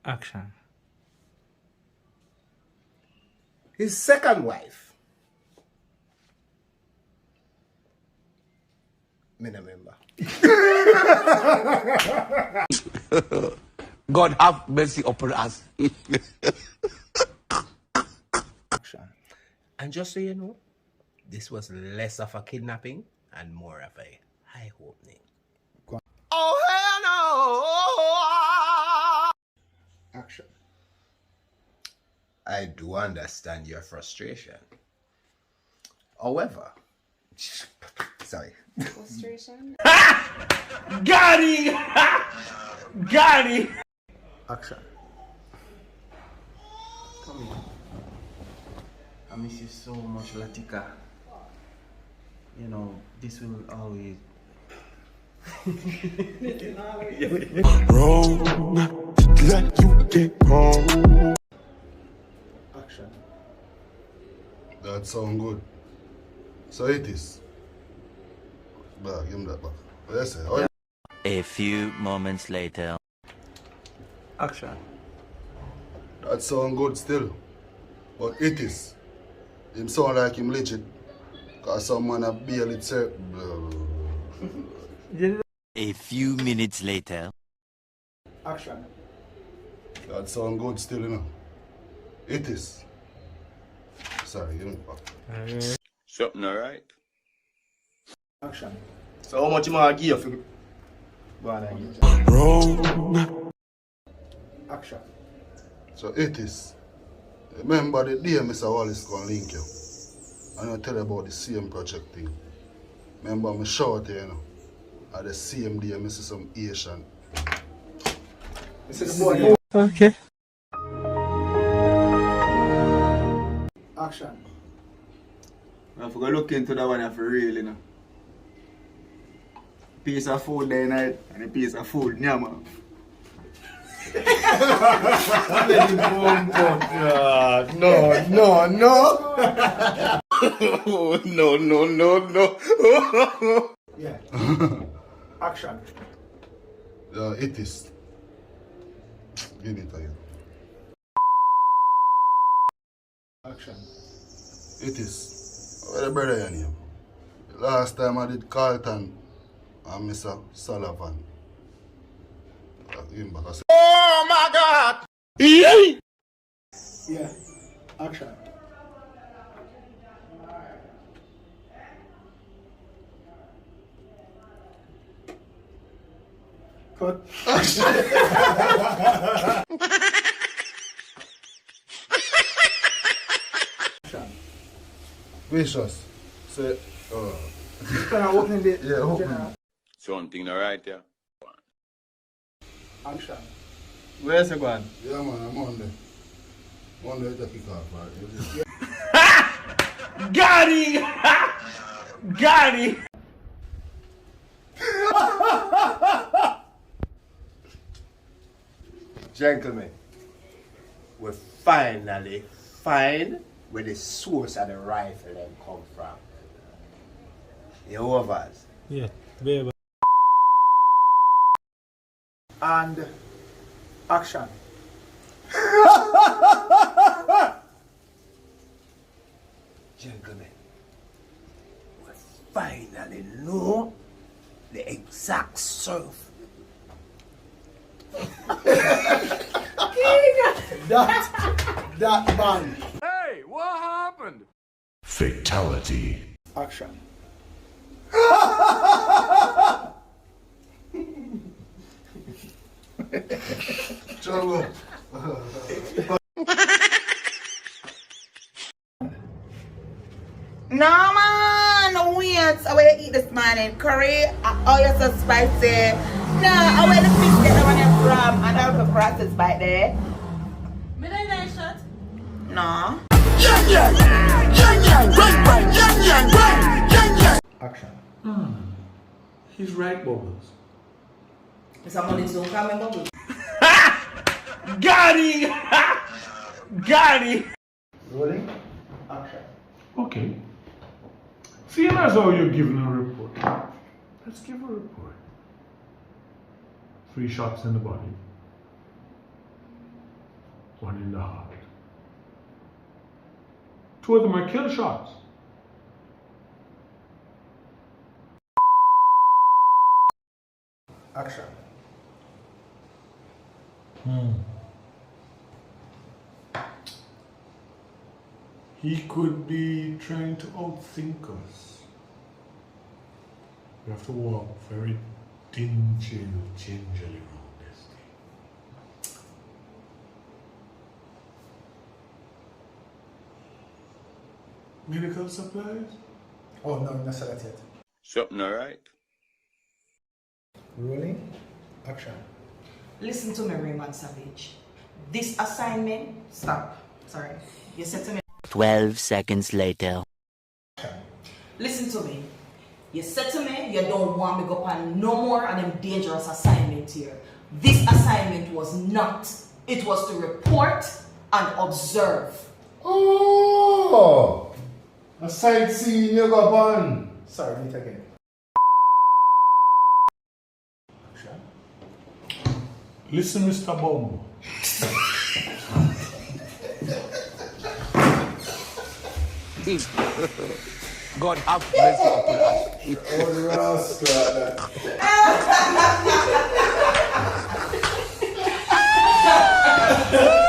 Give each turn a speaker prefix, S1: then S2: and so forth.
S1: Action.
S2: His second wife. Me no remember.
S3: God have mercy upon us.
S2: Action. And just so you know, this was less of a kidnapping and more of a high opening. Oh hell no! Action. I do understand your frustration. However, sorry.
S4: Frustration?
S1: Got him! Got him!
S2: Action.
S5: Come here. I miss you so much, Latika. You know, this will always.
S3: Wrong, let you get home.
S2: Action.
S6: That sound good. So it is. Back, give him that back. Yes, sir. Oh,
S7: A few moments later.
S1: Action.
S6: that sound good still. But it is. Him sound like him legit. Cause some man a bail it sir.
S7: A few minutes later.
S2: Action.
S6: That sound good still, you know. It is. Sorry, give me back.
S3: Something alright?
S2: Action.
S5: So, how much you want to give you? Go on and give.
S3: Wrong.
S2: Action.
S6: So it is. Remember the day Mr. Wallace gonna link you. And I tell you about the same project thing. Remember me short you know. At the same day I see some Asian.
S1: Okay.
S2: Action.
S5: I forgot to look into that one for real, you know. Piece of food day night and a piece of food, yeah, man.
S6: No.
S2: Yeah. Action.
S6: It is. Give it again.
S2: Action.
S6: It is. Where the brother your name? Last time I did Carlton and Mr. Sullivan. Give him back. I said,
S3: Oh my God!
S2: Yeah. Action. Cut.
S6: Vicious. Say,
S2: Can I open it?
S6: yeah, open.
S3: Something alright, yeah.
S2: Action.
S5: Where's the one?
S6: Yeah, man, I'm on there. Monday to kick off, right?
S1: Got him! Got him!
S2: Gentlemen, we finally find where the source of the rifle them come from. The overs.
S1: Yeah, baby.
S2: And action. Gentlemen, we finally know the exact surf. that man.
S3: Hey, what happened?
S8: Fatality.
S2: Action.
S6: Jungle.
S4: No man, wait. I will eat this morning curry. Oh, you're so spicy. No, I will the fish that I want from and I'll put process back there.
S9: Middle night shot.
S4: No.
S2: Action.
S1: He's right, Bubbles.
S4: Somebody don't come and bubble.
S1: Got him! Got him!
S2: Rolling. Action.
S8: Okay.
S1: Seeing as how you're giving a report, let's give a report. 3 shots in the body, 1 in the heart. 2 of them are kill shots.
S5: Action.
S1: He could be trying to outthink us. We have to walk very gingerly around this thing. Medical supplies?
S5: Oh no, not said that yet.
S10: Something alright?
S5: Rolling. Action.
S11: Listen to me, Raymond Savage. This assignment, stop. Sorry. You said to me,
S7: 12 seconds later.
S11: listen to me. You said to me, you don't want me to go on no more of them dangerous assignments here. This assignment was not. It was to report and observe.
S6: Oh! A sightseeing you go on.
S5: Sorry, read it again. Action.
S1: Listen, Mr. Bombo.
S10: God have mercy upon us.
S6: Oh, the rascal.